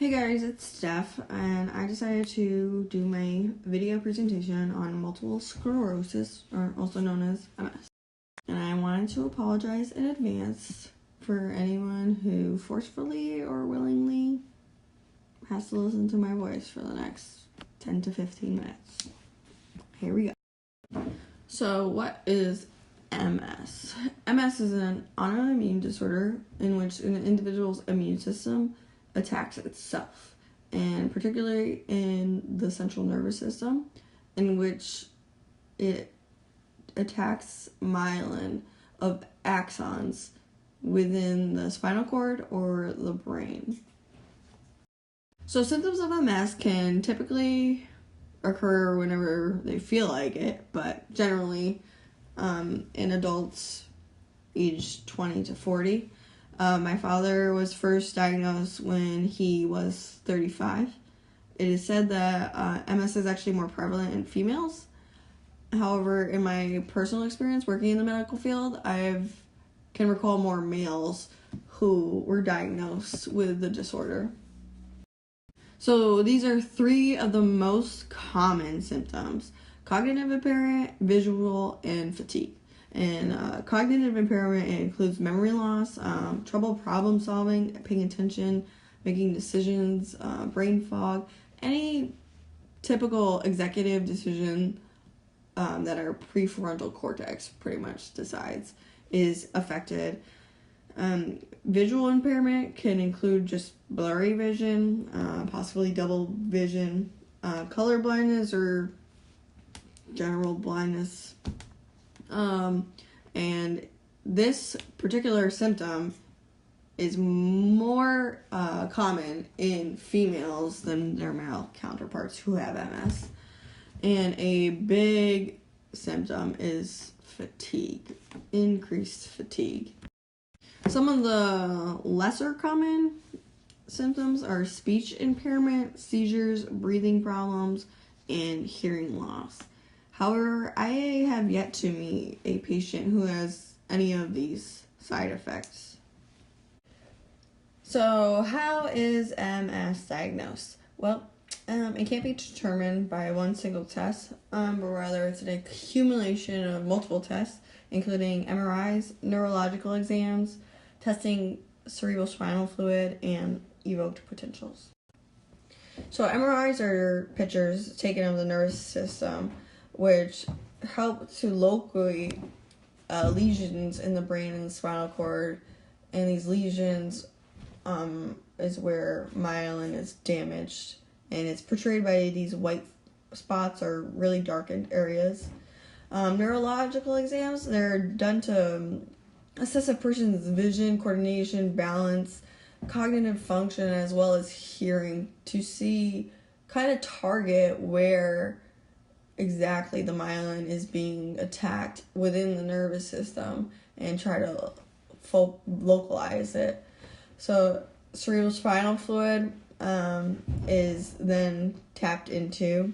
Hey guys, it's Steph, and I decided to do my video presentation on multiple sclerosis, or also known as MS. And I wanted to apologize in advance for anyone who forcefully or willingly has to listen to my voice for the next 10 to 15 minutes. Here we go. So, what is MS? MS is an autoimmune disorder in which an individual's immune system attacks itself, and particularly in the central nervous system, in which it attacks myelin of axons within the spinal cord or the brain. So symptoms of MS can typically occur whenever they feel like it, but generally in adults aged 20 to 40. My father was first diagnosed when he was 35. It is said that MS is actually more prevalent in females. However, in my personal experience working in the medical field, I can recall more males who were diagnosed with the disorder. So these are three of the most common symptoms: cognitive impairment, visual, and fatigue. And cognitive impairment includes memory loss, trouble problem solving, paying attention, making decisions, brain fog, any typical executive decision that our prefrontal cortex pretty much decides is affected. Visual impairment can include just blurry vision, possibly double vision, color blindness, or general blindness. And this particular symptom is more common in females than their male counterparts who have MS. And a big symptom is fatigue, increased fatigue. Some of the lesser common symptoms are speech impairment, seizures, breathing problems, and hearing loss. However, I have yet to meet a patient who has any of these side effects. So, how is MS diagnosed? Well, it can't be determined by one single test, but rather it's an accumulation of multiple tests, including MRIs, neurological exams, testing cerebrospinal fluid, and evoked potentials. So, MRIs are pictures taken of the nervous system, which help to locate lesions in the brain and the spinal cord, and these lesions is where myelin is damaged, and it's portrayed by these white spots or really darkened areas. Neurological exams, they're done to assess a person's vision, coordination, balance, cognitive function, as well as hearing, to see, kind of target where exactly the myelin is being attacked within the nervous system and try to localize it. So cerebrospinal fluid is then tapped into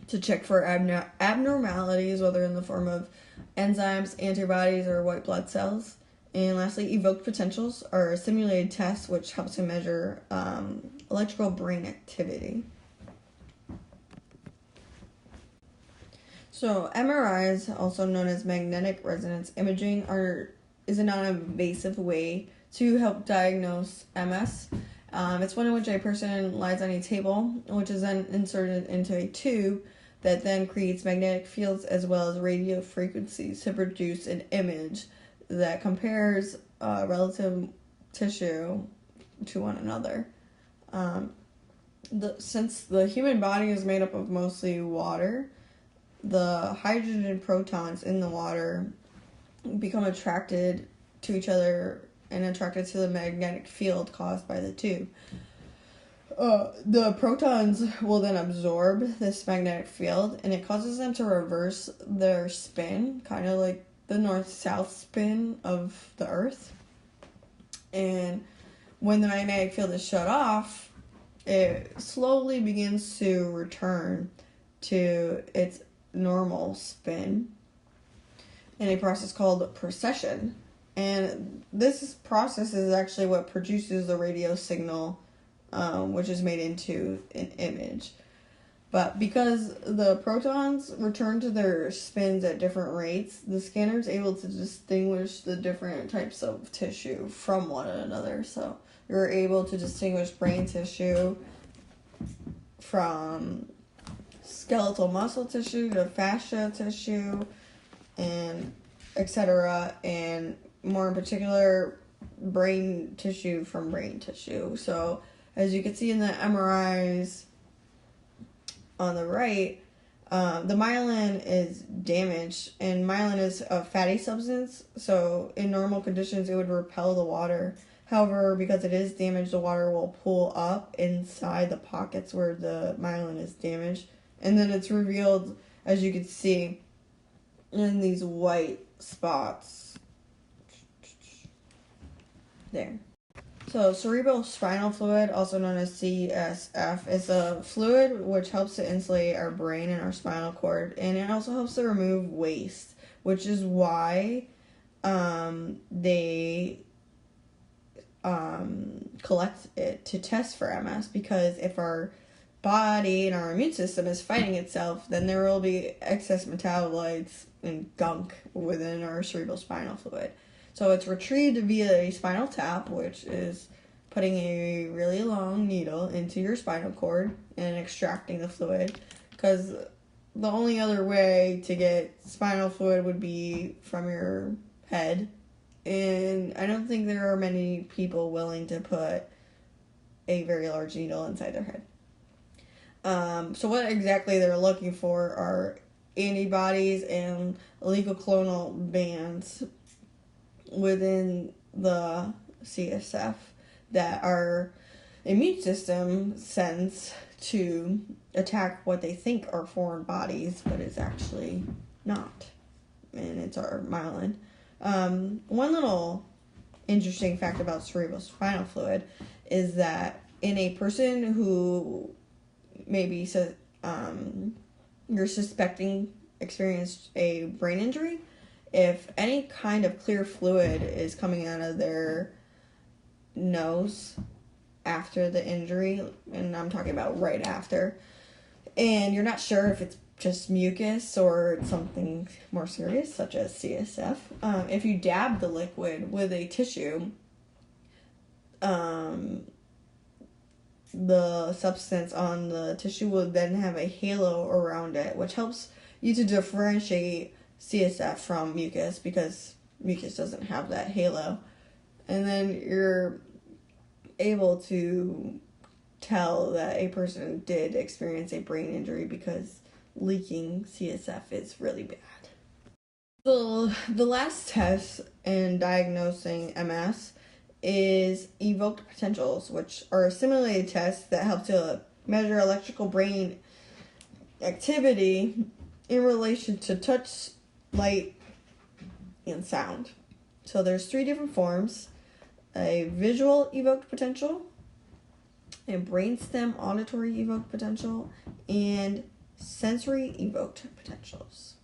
to check for abnormalities, whether in the form of enzymes, antibodies, or white blood cells. And lastly, evoked potentials are a simulated test which helps to measure electrical brain activity. So MRIs, also known as magnetic resonance imaging, is a non-invasive way to help diagnose MS. It's one in which a person lies on a table, which is then inserted into a tube that then creates magnetic fields as well as radio frequencies to produce an image that compares relative tissue to one another. Since the human body is made up of mostly water, the hydrogen protons in the water become attracted to each other and attracted to the magnetic field caused by the tube. The protons will then absorb this magnetic field, and it causes them to reverse their spin, kind of like the north-south spin of the Earth. And when the magnetic field is shut off, it slowly begins to return to its normal spin in a process called precession. And this process is actually what produces the radio signal which is made into an image. But because the protons return to their spins at different rates, the scanner is able to distinguish the different types of tissue from one another. So you're able to distinguish brain tissue from skeletal muscle tissue to fascia tissue, and etc. And more in particular, brain tissue from brain tissue. So as you can see in the MRIs on the right, the myelin is damaged, and myelin is a fatty substance, so in normal conditions it would repel the water. However, because it is damaged, the water will pool up inside the pockets where the myelin is damaged, and then it's revealed, as you can see, in these white spots. There. So cerebrospinal fluid, also known as CSF, is a fluid which helps to insulate our brain and our spinal cord, and it also helps to remove waste, which is why they collect it to test for MS, because if our body and our immune system is fighting itself, then there will be excess metabolites and gunk within our cerebrospinal fluid. So it's retrieved via a spinal tap, which is putting a really long needle into your spinal cord and extracting the fluid, because the only other way to get spinal fluid would be from your head, and I don't think there are many people willing to put a very large needle inside their head. So what exactly they're looking for are antibodies and oligoclonal bands within the CSF that our immune system sends to attack what they think are foreign bodies, but it's actually not, and it's our myelin. One little interesting fact about cerebrospinal fluid is that in a person who maybe you're suspecting experienced a brain injury, if any kind of clear fluid is coming out of their nose after the injury, and I'm talking about right after, and you're not sure if it's just mucus or something more serious such as CSF, if you dab the liquid with a tissue, the substance on the tissue will then have a halo around it, which helps you to differentiate CSF from mucus, because mucus doesn't have that halo. And then you're able to tell that a person did experience a brain injury, because leaking CSF is really bad. The last test in diagnosing MS is evoked potentials, which are a simulated test that help to measure electrical brain activity in relation to touch, light, and sound. So there's 3 different forms: a visual evoked potential, a brainstem auditory evoked potential, and sensory evoked potentials.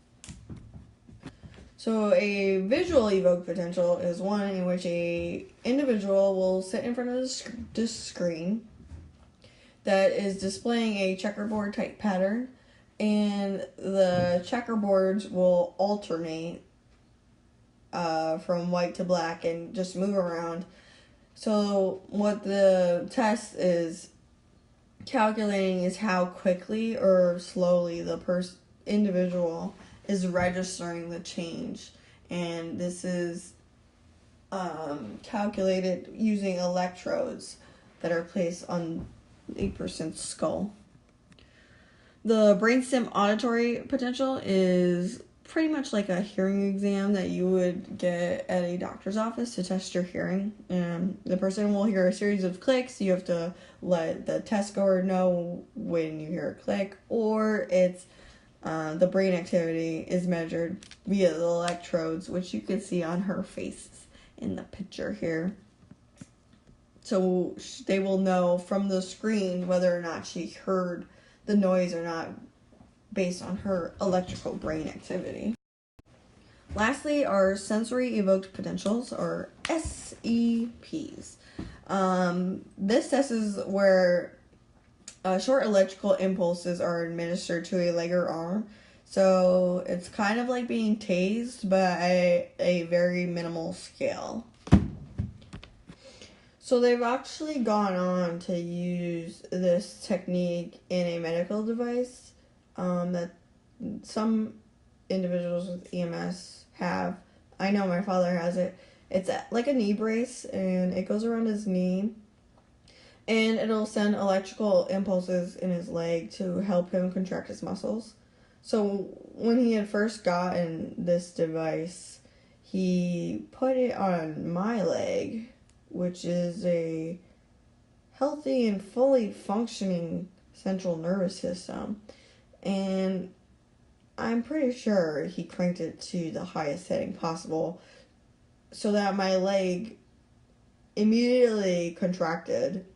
So a visual evoked potential is one in which a individual will sit in front of this screen that is displaying a checkerboard type pattern, and the checkerboards will alternate from white to black and just move around. So what the test is calculating is how quickly or slowly the individual is registering the change, and this is calculated using electrodes that are placed on a person's skull. The brainstem auditory potential is pretty much like a hearing exam that you would get at a doctor's office to test your hearing. The person will hear a series of clicks. You have to let the test goer know when you hear a click, or it's the brain activity is measured via the electrodes, which you can see on her face in the picture here. So they will know from the screen whether or not she heard the noise or not, based on her electrical brain activity. Lastly are sensory evoked potentials, or SEPs. This test is where short electrical impulses are administered to a leg or arm. So it's kind of like being tased, but at a very minimal scale. So they've actually gone on to use this technique in a medical device that some individuals with EMS have. I know my father has it. It's like a knee brace, and it goes around his knee, and it'll send electrical impulses in his leg to help him contract his muscles. So when he had first gotten this device, he put it on my leg, which is a healthy and fully functioning central nervous system. And I'm pretty sure he cranked it to the highest setting possible so that my leg immediately contracted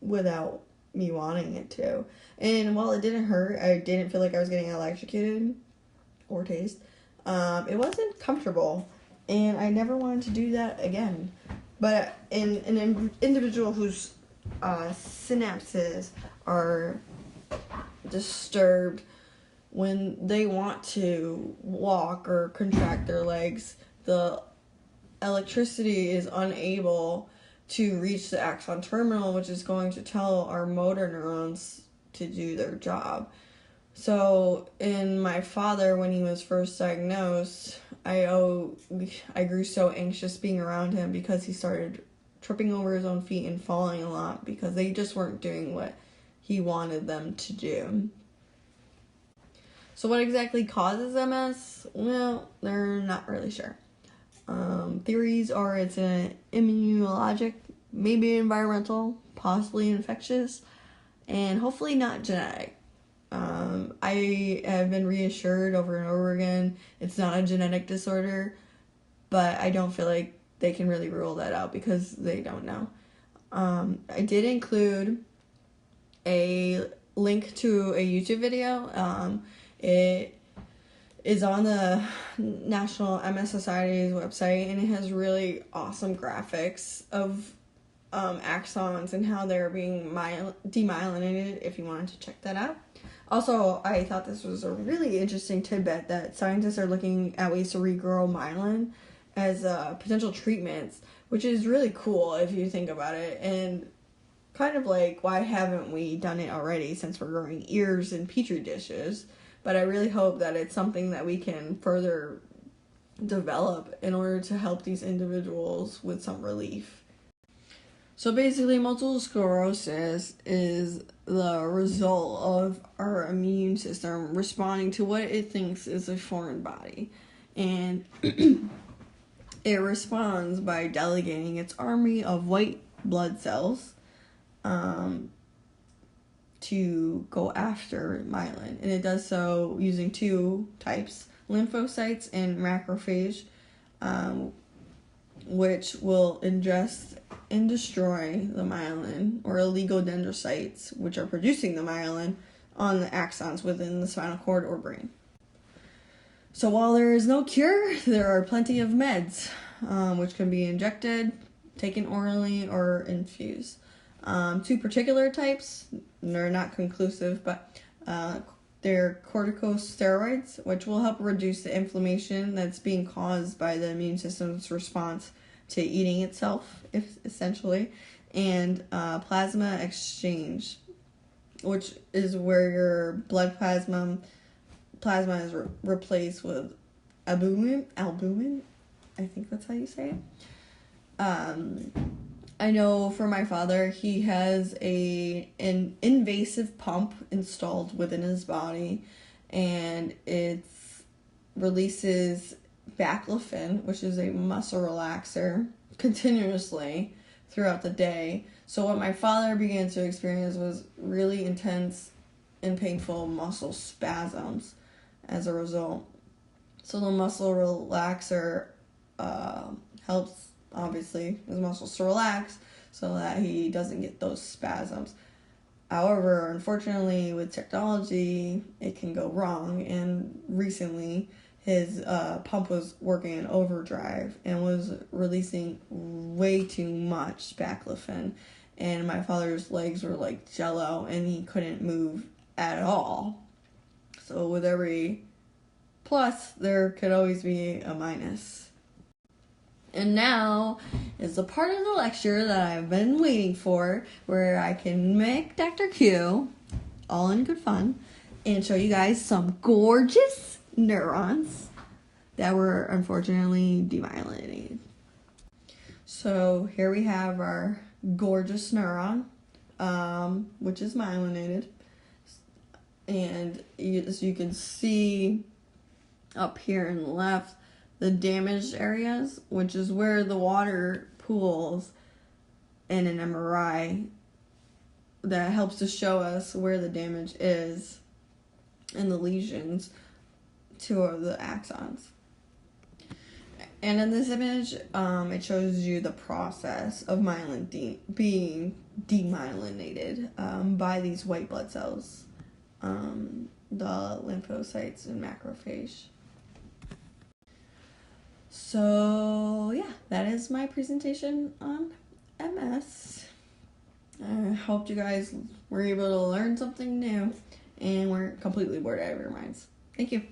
without me wanting it to. And while it didn't hurt, I didn't feel like I was getting electrocuted or tased. It wasn't comfortable, and I never wanted to do that again. But in an individual whose synapses are disturbed when they want to walk or contract their legs, the electricity is unable to reach the axon terminal, which is going to tell our motor neurons to do their job. So in my father, when he was first diagnosed, I grew so anxious being around him because he started tripping over his own feet and falling a lot because they just weren't doing what he wanted them to do. So what exactly causes MS? Well, they're not really sure. Theories are it's an immunologic, maybe environmental, possibly infectious, and hopefully not genetic. I have been reassured over and over again it's not a genetic disorder, but I don't feel like they can really rule that out because they don't know. I did include a link to a YouTube video. It is on the National MS Society's website, and it has really awesome graphics of axons and how they're being demyelinated, if you wanted to check that out. Also, I thought this was a really interesting tidbit that scientists are looking at ways to regrow myelin as potential treatments, which is really cool if you think about it, and kind of like, why haven't we done it already since we're growing ears in petri dishes? But I really hope that it's something that we can further develop in order to help these individuals with some relief. So basically, multiple sclerosis is the result of our immune system responding to what it thinks is a foreign body. And it responds by delegating its army of white blood cells to go after myelin. And it does so using two types, lymphocytes and macrophage, which will ingest and destroy the myelin, or oligodendrocytes, which are producing the myelin on the axons within the spinal cord or brain. So while there is no cure, there are plenty of meds, which can be injected, taken orally, or infused. Two particular types, they're not conclusive, but they're corticosteroids, which will help reduce the inflammation that's being caused by the immune system's response to eating itself, essentially, and plasma exchange, which is where your blood plasma is replaced with albumin, I think that's how you say it. I know for my father, he has an invasive pump installed within his body, and it releases baclofen, which is a muscle relaxer, continuously throughout the day. So what my father began to experience was really intense and painful muscle spasms as a result. So the muscle relaxer helps, obviously, his muscles to relax so that he doesn't get those spasms. However, unfortunately, with technology, it can go wrong, and recently his pump was working in overdrive and was releasing way too much baclofen, and my father's legs were like jello and he couldn't move at all. So with every plus, there could always be a minus. And now is the part of the lecture that I've been waiting for, where I can make Dr. Q, all in good fun, and show you guys some gorgeous neurons that were unfortunately demyelinated. So here we have our gorgeous neuron, which is myelinated. And as you can see up here in the left, the damaged areas, which is where the water pools in an MRI, that helps to show us where the damage is and the lesions to the axons. And in this image, it shows you the process of myelin being demyelinated by these white blood cells, the lymphocytes and macrophage. So yeah, that is my presentation on MS. I hope you guys were able to learn something new and weren't completely bored out of your minds. Thank you.